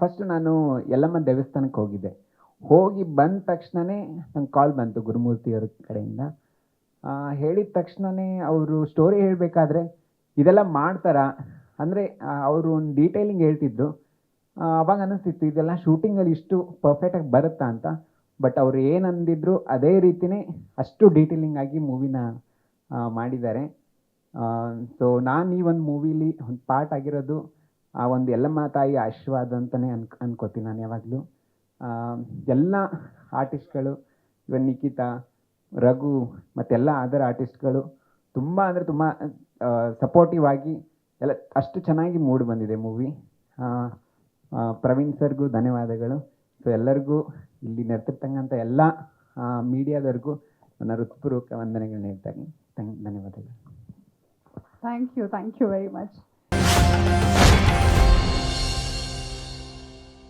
First ನಾನು ಯಲ್ಲಮ್ಮ ದೇವಸ್ಥಾನಕ್ಕೆ ಹೋಗಿದ್ದೆ. ಹೋಗಿ ಬಂದ ತಕ್ಷಣನೇ ನಂಗೆ ಕಾಲ್ ಬಂತು ಗುರುಮೂರ್ತಿಯವ್ರ ಕಡೆಯಿಂದ. ಹೇಳಿದ ತಕ್ಷಣನೇ ಅವರು ಸ್ಟೋರಿ ಹೇಳಬೇಕಾದ್ರೆ ಇದೆಲ್ಲ ಮಾಡ್ತಾರಾ? ಅಂದರೆ ಅವರು ಒಂದು ಡೀಟೇಲಿಂಗ್ ಹೇಳ್ತಿದ್ರು. ಅವಾಗ ಅನ್ನಿಸ್ತಿತ್ತು ಇದೆಲ್ಲ ಶೂಟಿಂಗಲ್ಲಿ ಇಷ್ಟು ಪರ್ಫೆಕ್ಟಾಗಿ ಬರುತ್ತಾ ಅಂತ. ಬಟ್ ಅವ್ರು ಏನು ಅಂದಿದ್ರು ಅದೇ ರೀತಿಯೇ ಅಷ್ಟು ಡೀಟೇಲಿಂಗ್ ಆಗಿ ಮೂವಿನ ಮಾಡಿದ್ದಾರೆ. ಸೊ ನಾನು ಈ ಒಂದು ಮೂವಿಲಿ ಒಂದು ಪಾರ್ಟ್ ಆಗಿರೋದು ಆ ಒಂದು ಯಲ್ಲಮ್ಮ ತಾಯಿ ಆಶೀರ್ವಾದ ಅಂತಲೇ ಅನ್ಕೋತೀನಿ ನಾನು ಯಾವಾಗಲೂ. ಎಲ್ಲ ಆರ್ಟಿಸ್ಟ್ಗಳು, ಇವನ್ ನಿಖಿತಾ, ರಘು ಮತ್ತೆಲ್ಲ ಅದರ್ ಆರ್ಟಿಸ್ಟ್ಗಳು ತುಂಬ ಅಂದರೆ ತುಂಬ ಸಪೋರ್ಟಿವ್ ಆಗಿ ಎಲ್ಲ ಅಷ್ಟು ಚೆನ್ನಾಗಿ ಮೂಡಿ ಬಂದಿದೆ ಮೂವಿ. ಪ್ರವೀಣ್ ಸರ್ಗೂ ಧನ್ಯವಾದಗಳು. ಸೊ ಎಲ್ಲರಿಗೂ ಇಲ್ಲಿ ನೆರೆತಿರ್ತಕ್ಕಂಥ ಎಲ್ಲ ಮೀಡಿಯಾದವ್ರಿಗೂ ನನ್ನ ಹೃತ್ಪೂರ್ವಕ ವಂದನೆಗಳನ್ನ ಹೇಳ್ತಾ ಧನ್ಯವಾದಗಳು. Thank you very much.